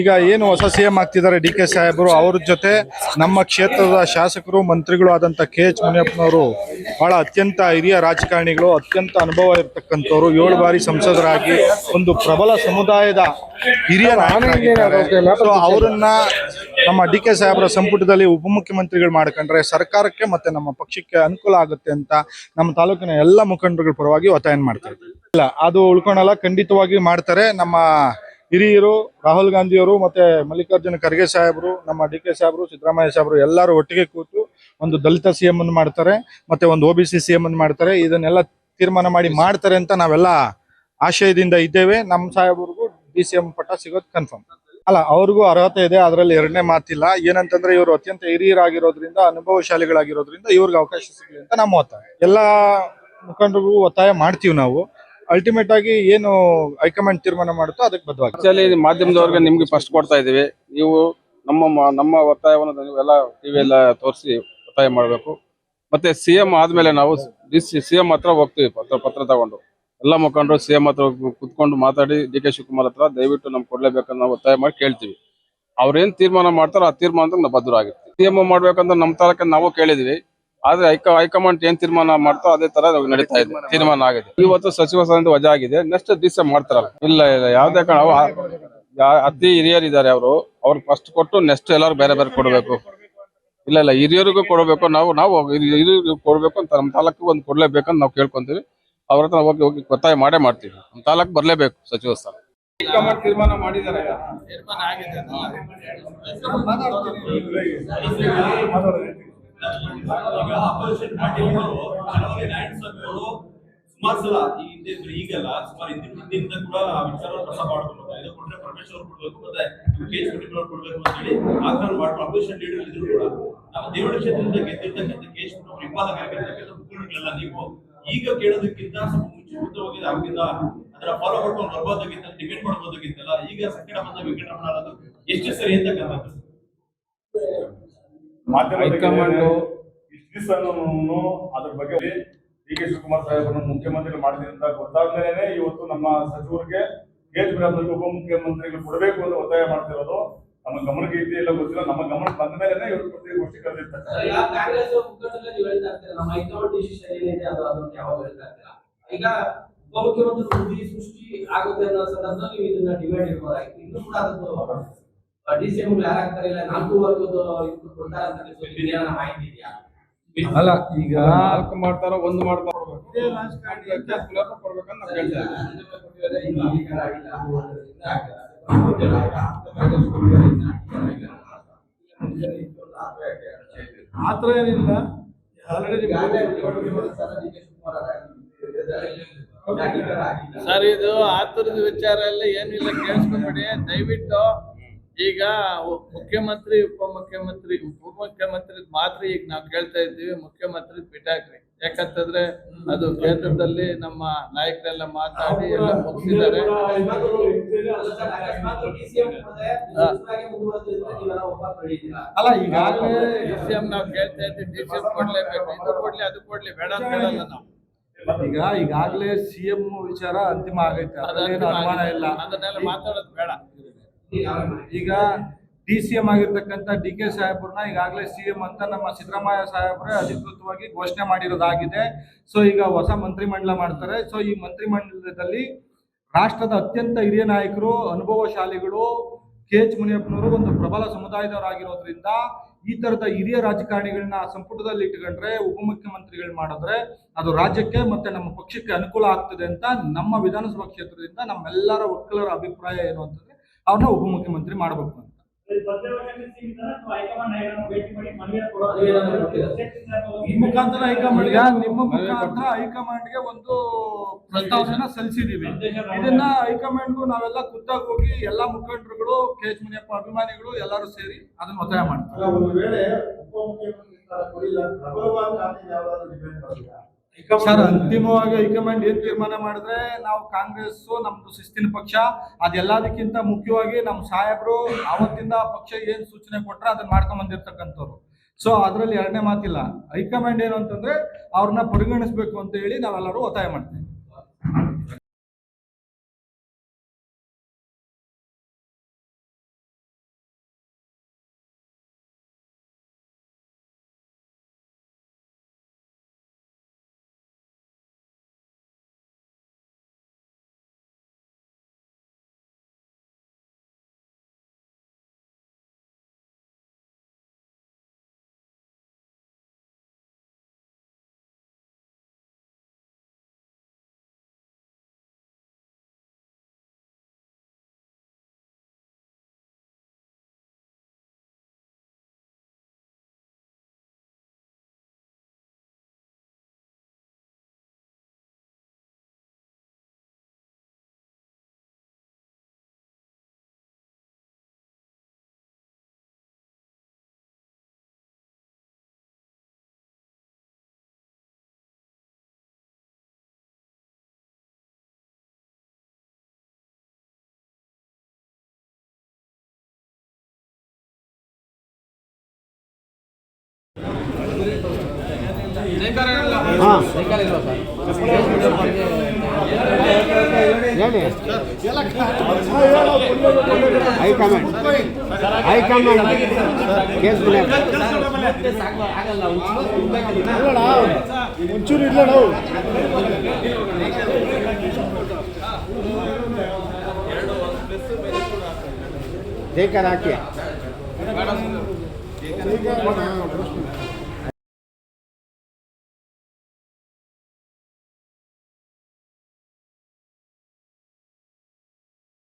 ಈಗ ಏನು ಹೊಸ ಸಿಎಂ ಆಗ್ತಿದ್ದಾರೆ ಡಿ.ಕೆ. ಸಾಹೇಬರು, ಅವ್ರ ಜೊತೆ ನಮ್ಮ ಕ್ಷೇತ್ರದ ಶಾಸಕರು ಮಂತ್ರಿಗಳು ಆದಂತ ಕೆ.ಎಚ್. ಮುನಿಯಪ್ಪನವರು ಬಹಳ ಅತ್ಯಂತ ಹಿರಿಯ ರಾಜಕಾರಣಿಗಳು, ಅತ್ಯಂತ ಅನುಭವ ಇರತಕ್ಕಂಥವ್ರು, 7 ಬಾರಿ ಸಂಸದರಾಗಿ ಒಂದು ಪ್ರಬಲ ಸಮುದಾಯದ ಹಿರಿಯ ನಾಯಕರಾಗಿದ್ದಾರೆ. ಸೊ ಅವರನ್ನ ನಮ್ಮ ಡಿ.ಕೆ. ಸಾಹೇಬರ ಸಂಪುಟದಲ್ಲಿ ಉಪಮುಖ್ಯಮಂತ್ರಿಗಳು ಮಾಡ್ಕೊಂಡ್ರೆ ಸರ್ಕಾರಕ್ಕೆ ಮತ್ತೆ ನಮ್ಮ ಪಕ್ಷಕ್ಕೆ ಅನುಕೂಲ ಆಗುತ್ತೆ ಅಂತ ನಮ್ಮ ತಾಲೂಕಿನ ಎಲ್ಲ ಮುಖಂಡರುಗಳ ಪರವಾಗಿ ಒತ್ತಾಯ ಮಾಡ್ತಾರೆ. ಇಲ್ಲ, ಅದು ಉಳ್ಕೊಳಲ್ಲ, ಖಂಡಿತವಾಗಿ ಮಾಡ್ತಾರೆ. ನಮ್ಮ ಹಿರಿಯರು ರಾಹುಲ್ ಗಾಂಧಿಯವರು ಮತ್ತೆ ಮಲ್ಲಿಕಾರ್ಜುನ ಖರ್ಗೆ ಸಾಹೇಬರು, ನಮ್ಮ ಡಿ.ಕೆ. ಸಾಹೇಬರು, ಸಿದ್ದರಾಮಯ್ಯ ಸಾಹೇಬರು ಎಲ್ಲರೂ ಒಟ್ಟಿಗೆ ಕೂತು ಒಂದು ದಲಿತ ಸಿಎಂ ಅನ್ನು ಮಾಡ್ತಾರೆ, ಮತ್ತೆ ಒಂದು OBC ಸಿಎಂ ಅನ್ನು ಮಾಡ್ತಾರೆ. ಇದನ್ನೆಲ್ಲ ತೀರ್ಮಾನ ಮಾಡ್ತಾರೆ ಅಂತ ನಾವೆಲ್ಲ ಆಶಯದಿಂದ ಇದ್ದೇವೆ. ನಮ್ಮ ಸಾಹೇಬರಿಗೂ DCM ಪಟ್ಟ ಸಿಗೋದು ಕನ್ಫರ್ಮ್. ಅಲ್ಲ, ಅವ್ರಿಗೂ ಅರ್ಹತೆ ಇದೆ, ಅದರಲ್ಲಿ ಎರಡನೇ ಮಾತಿಲ್ಲ. ಏನಂತಂದ್ರೆ ಇವರು ಅತ್ಯಂತ ಹಿರಿಯರಾಗಿರೋದ್ರಿಂದ, ಅನುಭವಶಾಲಿಗಳಾಗಿರೋದ್ರಿಂದ ಇವ್ರಿಗೆ ಅವಕಾಶ ಸಿಗಲಿ ಅಂತ ನಮ್ಮ ಒತ್ತಾಯ. ಎಲ್ಲ ಮುಖಂಡರಿಗೂ ಒತ್ತಾಯ ಮಾಡ್ತೀವಿ ನಾವು. ಅಲ್ಟಿಮೇಟ್ ಆಗಿ ಏನು ಹೈಕಮಾಂಡ್ ತೀರ್ಮಾನ ಮಾಡುತ್ತೋ ಅದಕ್ಕೆ ಬದ್ಧವಾಗಿ. ಆಕ್ಚುಲಿ ಮಾಧ್ಯಮದವ್ರಿಗೆ ನಿಮ್ಗೆ ಫಸ್ಟ್ ಕೊಡ್ತಾ ಇದೀವಿ. ನೀವು ನಮ್ಮ ಒತ್ತಾಯವನ್ನು ನೀವೆಲ್ಲ ಟಿವಿ ಎಲ್ಲ ತೋರಿಸಿ ಒತ್ತಾಯ ಮಾಡಬೇಕು. ಮತ್ತೆ ಸಿಎಂ ಆದ್ಮೇಲೆ ನಾವು ಸಿಎಂ ಹತ್ರ ಹೋಗ್ತೀವಿ, ಪತ್ರ ತಗೊಂಡು ಎಲ್ಲ ಮುಖಂಡರು ಸಿಎಂ ಹತ್ರ ಕುತ್ಕೊಂಡು ಮಾತಾಡಿ ಡಿ.ಕೆ. ಶಿವಕುಮಾರ್ ಹತ್ರ ದಯವಿಟ್ಟು ನಮ್ಗೆ ಕೊಡ್ಲೇಬೇಕಂತ ನಾವು ಒತ್ತಾಯ ಮಾಡಿ ಕೇಳ್ತೀವಿ. ಅವ್ರೇನ್ ತೀರ್ಮಾನ ಮಾಡ್ತಾರೋ ಆ ತೀರ್ಮಾನಕ್ಕೆ ನಾವು ಬದ್ಧರಾಗಿರ್ತೀವಿ. ಸಿಎಂ ಮಾಡ್ಬೇಕಂತ ನಮ್ಮ ತಾಲೂಕಲ್ಲಿ ನಾವು ಕೇಳಿದ್ವಿ. ಆದ್ರೆ ಹೈಕಮಾಂಡ್ ಏನ್ ತೀರ್ಮಾನ ಮಾಡ್ತೋ ಅದೇ ತರ ನಡೀತಾ ಇದೆ. ತೀರ್ಮಾನ ಆಗಿದೆ. ಇವತ್ತು ಸಚಿವ ಸ್ಥಾನದ ವಜಾ ಆಗಿದೆ. ನೆಕ್ಸ್ಟ್ ದಿವಸ ಮಾಡ್ತಾರಲ್ಲ. ಇಲ್ಲ ಯಾವ್ದೇ ಕಾರಣ ಅತಿ ಹಿರಿಯರಿದ್ದಾರೆ ಅವ್ರಿಗೆ ಫಸ್ಟ್ ಕೊಟ್ಟು ನೆಕ್ಸ್ಟ್ ಎಲ್ಲರೂ ಬೇರೆ ಬೇರೆ ಕೊಡ್ಬೇಕು. ಇಲ್ಲ ಹಿರಿಯರಿಗೂ ಕೊಡಬೇಕು. ನಾವು ಹಿರಿಯರಿಗೂ ಕೊಡ್ಬೇಕು ಅಂತ ನಮ್ಮ ತಾಲೂಕಿಗೆ ಒಂದು ಕೊಡ್ಲೇಬೇಕಂತ ನಾವು ಕೇಳ್ಕೊಂತೀವಿ. ಅವ್ರ ಹತ್ರ ಹೋಗಿ ಒತ್ತಾಯ ಮಾಡ್ತೀವಿ. ನಮ್ಮ ತಾಲೂಕು ಬರ್ಲೇಬೇಕು ಸಚಿವ ಸ್ಥಾನ. ಹೈಕಮಾಂಡ್ ತೀರ್ಮಾನ ಮಾಡಿದ್ದಾರೆ. ತೀರ್ಮಾನ ಆಗಿದೆ. ಈಗ ಅಪೋಸಿಷನ್ ಪಾರ್ಟಿಗಳು ಜನವರಿ 9 ಸುಮಾರು ಸಲ ಈ ಹಿಂದೆ ಈಗಲ್ಲ ಸುಮಾರು ಹಿಂದಿನಿಂದ ಕೂಡ ವಿಚಾರವನ್ನು ಪ್ರಸ್ತಾಪ ಮಾಡ್ಕೊಂಡು ಇದು ಕೊಟ್ಟರೆ ಪರಮೇಶ್ವರ್ ಕೊಡ್ಬೇಕು ಮತ್ತೆ ಕೆ.ಎಚ್. ಮುನಿಯಪ್ಪನವರು ಕೊಡ್ಬೇಕು ಅಂತ ಹೇಳಿ ಆಗ್ರಹ ಮಾಡ್ಕೊಂಡು ಅಪೋಸಿಷನ್ ಲೀಡರ್ ಇದ್ರು ಕೂಡ ನಮ್ಮ ದೇವರ ಕ್ಷೇತ್ರದಿಂದ ಗೆದ್ದಿರ್ತಕ್ಕಂಥ ಕೆ.ಎಚ್. ಮುನಿಯಪ್ಪನವರು ಹಿಂಬಾಲಕರಾಗಿರ್ತಕ್ಕಂಥ ಮುಖಂಡಗಳೆಲ್ಲ ನೀವು ಈಗ ಕೇಳೋದಕ್ಕಿಂತ ಸ್ವಲ್ಪ ಮುಂಚಿತವಾಗಿ ಆಗಿಂದ ಅದರ ಫಾಲೋ ಮಾಡ್ಕೊಂಡು ಬರ್ಬೋದಾಗಿತ್ತ, ಡಿಪೆಂಡ್ ಮಾಡ್ಬೋದಾಗಿತ್ತಲ್ಲ. ಈಗ ಸಂಕಟ ಬಂದ ವೆಂಕಟರಮಣ ಅನ್ನೋದು ಎಷ್ಟು ಸರಿ ಅಂತಕ್ಕಂಥದ್ದು ಹೈಕಮಾಂಡ್ ಅದ್ರ ಬಗ್ಗೆ ಡಿ.ಕೆ. ಶಿವಕುಮಾರ್ ಸಾಹೇಬರನ್ನು ಮುಖ್ಯಮಂತ್ರಿ ಮಾಡಿದೆ ಅಂತ ಗೊತ್ತಾದ್ಮೇಲೆ ಇವತ್ತು ನಮ್ಮ ಸಚಿವರಿಗೆ ಕೆ.ಎಚ್. ಮುನಿಯಪ್ಪನವರಿಗೆ ಉಪಮುಖ್ಯಮಂತ್ರಿಗಳು ಕೊಡಬೇಕು ಅಂತ ಒತ್ತಾಯ ಮಾಡ್ತಿರೋದು. ನಮ್ಮ ಗಮನಕ್ಕೆ ಇದೆಯೋ ಇಲ್ಲ ಗೊತ್ತಿಲ್ಲ. ನಮ್ಮ ಗಮನಕ್ಕೆ ಬಂದ ಮೇಲೆ ಇವರು ಪತ್ರಿಕಾಗೋಷ್ಠಿ ಕರೆದಿರ್ತಾರೆ. ಈಗ ಉಪಮುಖ್ಯಮಂತ್ರಿ ಸೃಷ್ಟಿ ಆಗುತ್ತೆ ಅನ್ನೋ ಸಂದರ್ಭದಲ್ಲಿ ನೀವು ಇದನ್ನ ಡಿಮ್ಯಾಂಡ್ ಇರ್ಬೋದಾಗಿತ್ತು. ಇನ್ನು ಕೂಡ ಅದು DCM ಯಾರಾಗ್ತಾರೆ ಇಲ್ಲ 4 ವರ್ಗದ ಇನ್ಪುಟ್ ಕೊಡ್ತಾರೆ ಅಂತ ಮಾಹಿತಿ ಇದೆಯಾ? ಅಲ್ಲ, ಈಗ 4 ಮಾಡ್ತಾರೋ 1 ಮಾಡ್ತಾರೋ ಕೊಡ್ಬೇಕಂತ ನಾವು ಹೇಳ್ತಾ ಆತರ ಏನಿಲ್ಲ. ಸರ್, ಇದು ಆತರದ ವಿಚಾರ ಎಲ್ಲ ಏನಿಲ್ಲ, ಕೇಳಿಸ್ಕೊಂಬೇಡಿ ದಯವಿಟ್ಟು. ಈಗ ಮುಖ್ಯಮಂತ್ರಿ ಉಪಮುಖ್ಯಮಂತ್ರಿ ಮಾತ್ರ ಈಗ ನಾವು ಕೇಳ್ತಾ ಇದ್ದೀವಿ. ಮುಖ್ಯಮಂತ್ರಿ ಬಿಟ್ಟಾಕ್ರಿ. ಯಾಕಂತಂದ್ರೆ ಅದು ಕೇಂದ್ರದಲ್ಲಿ ನಮ್ಮ ನಾಯಕರೆಲ್ಲ ಮಾತಾಡಿ ಎಲ್ಲ ಮುಗಿಸಿದ್ದಾರೆ. ಅಲ್ಲ, ಈಗಾಗಲೇ DCM ನಾವು ಕೇಳ್ತಾ ಇದ್ದೀವಿ. DCM ಕೊಡ್ಲೇಬೇಕು, ಇದು ಕೊಡ್ಲಿ ಅದು ಕೊಡ್ಲಿ, ಬೇಡ ಅಂತ ಹೇಳಲ್ಲ ನಾವು. ಈಗಾಗಲೇ ಸಿಎಂ ವಿಚಾರ ಅಂತಿಮ ಆಗೈತೆ, ಅನುಮಾನ ಇಲ್ಲ. ಅದನ್ನೆಲ್ಲ ಮಾತಾಡೋದು ಬೇಡ. ಈಗ DCM ಆಗಿರ್ತಕ್ಕಂಥ ಡಿ.ಕೆ. ಸಾಹೇಬ್ರನ್ನ ಈಗಾಗಲೇ ಸಿಎಂ ಅಂತ ನಮ್ಮ ಸಿದ್ದರಾಮಯ್ಯ ಸಾಹೇಬ್ರೆ ಅಧಿಕೃತವಾಗಿ ಘೋಷಣೆ ಮಾಡಿರೋದಾಗಿದೆ. ಸೊ ಈಗ ಹೊಸ ಮಂತ್ರಿಮಂಡಲ ಮಾಡ್ತಾರೆ. ಸೊ ಈ ಮಂತ್ರಿಮಂಡಲದಲ್ಲಿ ರಾಷ್ಟ್ರದ ಅತ್ಯಂತ ಹಿರಿಯ ನಾಯಕರು, ಅನುಭವಶಾಲಿಗಳು, ಕೆ.ಎಚ್. ಮುನಿಯಪ್ಪನವರು ಒಂದು ಪ್ರಬಲ ಸಮುದಾಯದವರಾಗಿರೋದ್ರಿಂದ ಈ ತರದ ಹಿರಿಯ ರಾಜಕಾರಣಿಗಳನ್ನ ಸಂಪುಟದಲ್ಲಿ ಇಟ್ಕೊಂಡ್ರೆ, ಉಪಮುಖ್ಯಮಂತ್ರಿಗಳು ಮಾಡಿದ್ರೆ ಅದು ರಾಜ್ಯಕ್ಕೆ ಮತ್ತೆ ನಮ್ಮ ಪಕ್ಷಕ್ಕೆ ಅನುಕೂಲ ಆಗ್ತದೆ ಅಂತ ನಮ್ಮ ವಿಧಾನಸಭಾ ಕ್ಷೇತ್ರದಿಂದ ನಮ್ಮೆಲ್ಲರ ಒಕ್ಕಲರ ಅಭಿಪ್ರಾಯ ಏನು ಅಂತಂದ್ರೆ ಅವ್ರನ್ನ ಉಪಮುಖ್ಯಮಂತ್ರಿ ಮಾಡಬೇಕು ಅಂತ. ನಿಮ್ಮ ಮುಖಾಂತರ ಹೈಕಮಾಂಡ್ಗೆ ಒಂದು ಪ್ರಸ್ತಾವನೆಯನ್ನ ಸಲ್ಲಿಸಿದೀವಿ. ಇದನ್ನ ಹೈಕಮಾಂಡ್ಗೂ ನಾವೆಲ್ಲ ಖುದ್ದಾಗಿ ಹೋಗಿ ಎಲ್ಲಾ ಮುಖಂಡರುಗಳು, ಕೆ.ಎಚ್. ಮುನಿಯಪ್ಪ ಅಭಿಮಾನಿಗಳು ಎಲ್ಲರೂ ಸೇರಿ ಅದನ್ನ ಒತ್ತಾಯ ಮಾಡ್ತಾರೆ. ಸರ್, ಅಂತಿಮವಾಗಿ ಹೈಕಮಾಂಡ್ ಏನ್ ತೀರ್ಮಾನ ಮಾಡಿದ್ರೆ ನಾವು ಕಾಂಗ್ರೆಸ್ ನಮ್ದು ಶಿಸ್ತಿನ ಪಕ್ಷ, ಅದೆಲ್ಲದಕ್ಕಿಂತ ಮುಖ್ಯವಾಗಿ ನಮ್ಮ ಸಾಹೇಬರು ಅವತ್ತಿಂದ ಪಕ್ಷ ಏನ್ ಸೂಚನೆ ಕೊಟ್ರೆ ಅದನ್ನ ಮಾಡ್ಕೊಂಡ್ ಬಂದಿರ್ತಕ್ಕಂಥವ್ರು. ಸೊ ಅದ್ರಲ್ಲಿ ಎರಡನೇ ಮಾತಿಲ್ಲ. ಹೈಕಮಾಂಡ್ ಏನು ಅಂತಂದ್ರೆ ಅವ್ರನ್ನ ಪರಿಗಣಿಸ್ಬೇಕು ಅಂತ ಹೇಳಿ ನಾವೆಲ್ಲರೂ ಒತ್ತಾಯ ಮಾಡ್ತೀವಿ. ಹಾಂ ಸರ್ಕಾರ ಇಲ್ವಾ ಸರ್? ಹೇಳಿ ಹೈಕಮಾಂಡ್ ಕೇಸ್ ಆಗಲ್ಲ ಒಂಚೂರು ಇಲ್ಲ ನಾವು ಹಾಕಿ